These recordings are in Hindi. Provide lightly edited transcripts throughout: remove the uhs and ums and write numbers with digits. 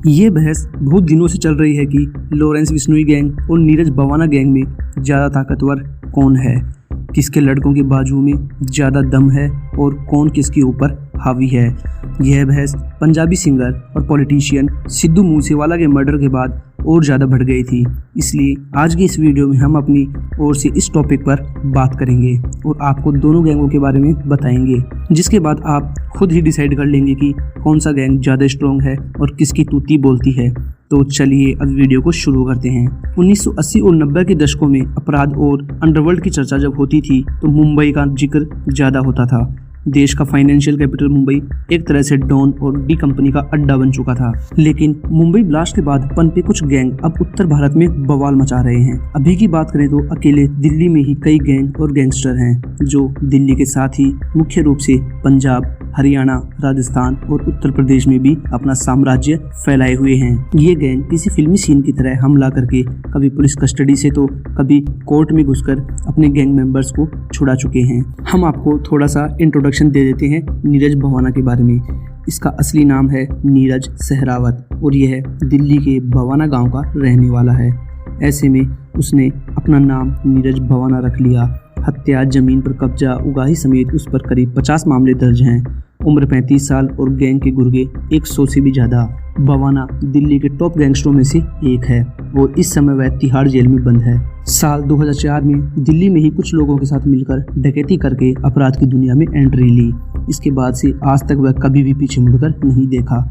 ये बहस बहुत दिनों से चल रही है कि लॉरेंस बिश्नोई गैंग और नीरज भवाना गैंग में ज़्यादा ताकतवर कौन है, किसके लड़कों के बाजू में ज़्यादा दम है और कौन किसके ऊपर हावी है। यह बहस पंजाबी सिंगर और पॉलिटिशियन सिद्धू मूसेवाला के मर्डर के बाद और ज़्यादा बढ़ गई थी। इसलिए आज की इस वीडियो में हम अपनी ओर से इस टॉपिक पर बात करेंगे और आपको दोनों गैंगों के बारे में बताएंगे, जिसके बाद आप खुद ही डिसाइड कर लेंगे कि कौन सा गैंग ज़्यादा स्ट्रॉन्ग है और किसकी तूती बोलती है। तो चलिए अब वीडियो को शुरू करते हैं। 1980 और 90 के दशकों में अपराध और अंडरवर्ल्ड की चर्चा जब होती थी तो मुंबई का जिक्र ज़्यादा होता था। देश का फाइनेंशियल कैपिटल मुंबई एक तरह से डॉन और डी कंपनी का अड्डा बन चुका था। लेकिन मुंबई ब्लास्ट के बाद पनपे कुछ गैंग अब उत्तर भारत में बवाल मचा रहे हैं। अभी की बात करें तो अकेले दिल्ली में ही कई गैंग और गैंगस्टर हैं जो दिल्ली के साथ ही मुख्य रूप से पंजाब, हरियाणा, राजस्थान और उत्तर प्रदेश में भी अपना साम्राज्य फैलाए हुए हैं। ये गैंग किसी फिल्मी सीन की तरह हमला करके कभी पुलिस कस्टडी से तो कभी कोर्ट में घुसकर अपने गैंग मेंबर्स को छुड़ा चुके हैं। हम आपको थोड़ा सा इंट्रोडक्शन दे देते हैं नीरज भवाना के बारे में। इसका असली नाम है नीरज सहरावत और यह दिल्ली के भवाना गांव का रहने वाला है। ऐसे में उसने अपना नाम नीरज भवाना रख लिया। हत्या, जमीन पर कब्जा, उगाही समेत उस पर करीब 50 मामले दर्ज हैं। उम्र 35 साल और गैंग के गुर्गे 100 से भी ज़्यादा। भवाना दिल्ली के टॉप गैंगस्टरों में से एक है और इस समय वह तिहाड़ जेल में बंद है। साल 2004 में दिल्ली में ही कुछ लोगों के साथ मिलकर डकैती करके अपराध की दुनिया में एंट्री ली। इसके बाद से आज तक वह कभी भी पीछे मुड़कर नहीं देखा।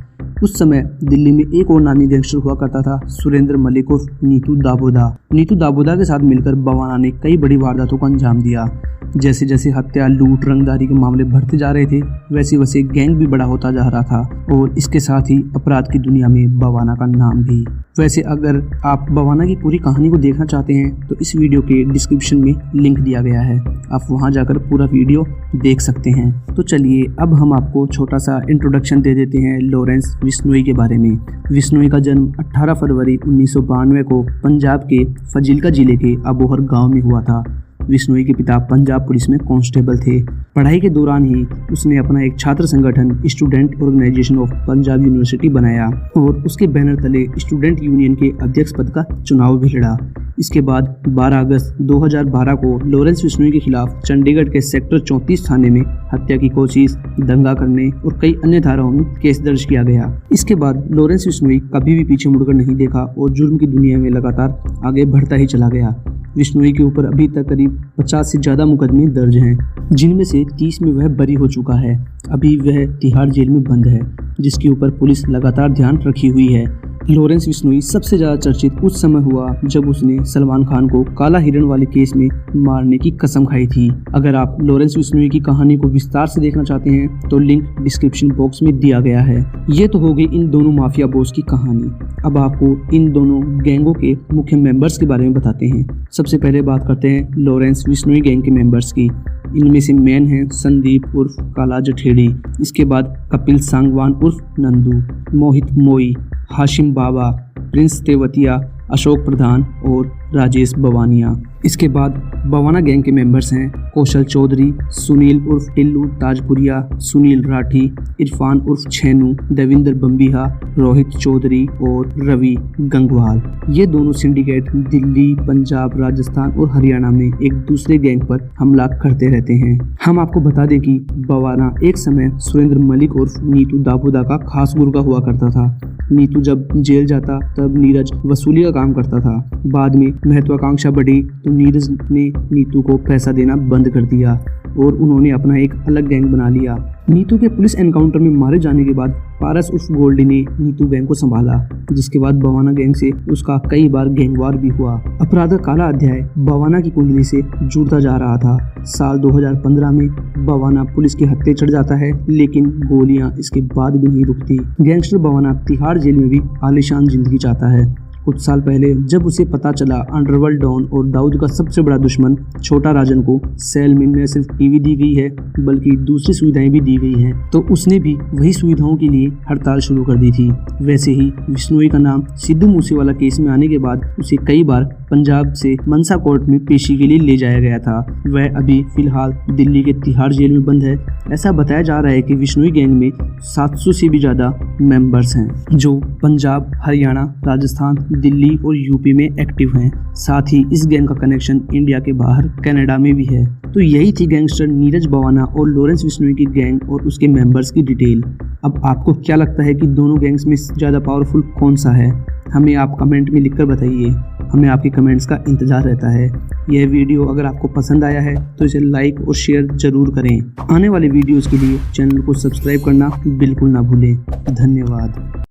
उस समय दिल्ली में एक और नामी गैंगस्टर हुआ करता था, सुरेंद्र मलिक उर्फ नीतू दाबोदा। नीतू दाबोदा के साथ मिलकर भवाना ने कई बड़ी वारदातों को अंजाम दिया। जैसे जैसे हत्या, लूट, रंगदारी के मामले बढ़ते जा रहे थे वैसे वैसे गैंग भी बड़ा होता जा रहा था और इसके साथ ही अपराध की दुनिया में भवाना का नाम भी। वैसे अगर आप भवाना की पूरी कहानी को देखना चाहते हैं तो इस वीडियो के डिस्क्रिप्शन में लिंक दिया गया है, आप वहां जाकर पूरा वीडियो देख सकते हैं। तो चलिए अब हम आपको छोटा सा इंट्रोडक्शन दे देते हैं लॉरेंस बिश्नोई के बारे में। बिश्नोई का जन्म 18 फरवरी 1992 को पंजाब के फजीलका जिले के अबोहर गाँव में हुआ था। बिश्नोई के पिता पंजाब पुलिस में कांस्टेबल थे। पढ़ाई के दौरान ही उसने अपना एक छात्र संगठन student organisation of Punjab university बनाया और उसके बैनर तले स्टूडेंट यूनियन के अध्यक्ष पद का चुनाव भी लड़ा। इसके बाद 12 अगस्त 2012 को लॉरेंस बिश्नोई के खिलाफ चंडीगढ़ के सेक्टर 34 थाने में हत्या की कोशिश, दंगा करने और कई अन्य धाराओं में केस दर्ज किया गया। इसके बाद लॉरेंस बिश्नोई कभी भी पीछे मुड़कर नहीं देखा और जुर्म की दुनिया में लगातार आगे बढ़ता ही चला गया। बिश्नोई के ऊपर अभी तक करीब 50 से ज़्यादा मुकदमे दर्ज हैं, जिनमें से 30 में वह बरी हो चुका है। अभी वह तिहाड़ जेल में बंद है, जिसके ऊपर पुलिस लगातार ध्यान रखी हुई है। लॉरेंस बिश्नोई सबसे ज़्यादा चर्चित उस समय हुआ जब उसने सलमान खान को काला हिरण वाले केस में मारने की कसम खाई थी। अगर आप लॉरेंस बिश्नोई की कहानी को विस्तार से देखना चाहते हैं तो लिंक डिस्क्रिप्शन बॉक्स में दिया गया है। ये तो हो गई इन दोनों माफिया बॉस की कहानी। अब आपको इन दोनों गैंगों के मुख्य मेंबर्स के बारे में बताते हैं। सबसे पहले बात करते हैं लॉरेंस बिश्नोई गैंग के मेंबर्स की। इनमें से मेन हैं संदीप उर्फ काला जठेड़ी, इसके बाद कपिल सांगवान उर्फ नंदू, मोहित मोई, हाशिम बाबा, प्रिंस तेवतिया, अशोक प्रधान और राजेश बवानिया। इसके बाद भवाना गैंग के मेंबर्स हैं कौशल चौधरी, सुनील उर्फ टिल्लू ताजपुरिया, सुनील राठी, इरफान उर्फ छेनू, देविंदर बम्बिहा, रोहित चौधरी और रवि गंगवाल। ये दोनों सिंडिकेट दिल्ली, पंजाब, राजस्थान और हरियाणा में एक दूसरे गैंग पर हमला करते रहते हैं। हम आपको बता दें कि भवाना एक समय सुरेंद्र मलिक उर्फ नीतू दाबोदा का खास गुर्गा हुआ करता था। नीतू जब जेल जाता तब नीरज वसूली का काम करता था। बाद में महत्वाकांक्षा बढ़ी तो नीरज ने नीतू को पैसा देना बंद कर दिया और उन्होंने अपना एक अलग गैंग बना लिया। नीतू के पुलिस एनकाउंटर में मारे जाने के बाद पारस उर्फ गोल्डी ने नीतू गैंग को संभाला, जिसके बाद भवाना गैंग से उसका कई बार गैंगवार भी हुआ। अपराध का काला अध्याय भवाना की कुंडली से जुड़ता जा रहा था। साल 2015 में भवाना पुलिस के हत्थे चढ़ जाता है, लेकिन गोलियां इसके बाद भी नहीं रुकती। गैंगस्टर भवाना तिहाड़ जेल में भी आलीशान जिंदगी चाहता है। कुछ साल पहले जब उसे पता चला अंडरवर्ल्ड डॉन और दाऊद का सबसे बड़ा दुश्मन छोटा राजन को सेल में न सिर्फ टीवी दी गई है बल्कि दूसरी सुविधाएं भी दी गई हैं, तो उसने भी वही सुविधाओं के लिए हड़ताल शुरू कर दी थी। वैसे ही बिश्नोई का नाम सिद्धू मूसेवाला केस में आने के बाद उसे कई बार पंजाब से मनसा कोर्ट में पेशी के लिए ले जाया गया था। वह अभी फिलहाल दिल्ली के तिहाड़ जेल में बंद है। ऐसा बताया जा रहा है कि विश्नोई गैंग में 700 से भी ज़्यादा मेंबर्स हैं जो पंजाब, हरियाणा, राजस्थान, दिल्ली और यूपी में एक्टिव हैं। साथ ही इस गैंग का कनेक्शन इंडिया के बाहर कनाडा में भी है। तो यही थी गैंगस्टर नीरज बवाना और लॉरेंस बिश्नोई की गैंग और उसके मेंबर्स की डिटेल। अब आपको क्या लगता है कि दोनों गैंग्स में ज़्यादा पावरफुल कौन सा है? हमें आप कमेंट में लिखकर बताइए। हमें आपके कमेंट्स का इंतज़ार रहता है। यह वीडियो अगर आपको पसंद आया है तो इसे लाइक और शेयर ज़रूर करें। आने वाले वीडियोज़ के लिए चैनल को सब्सक्राइब करना बिल्कुल ना भूलें। धन्यवाद।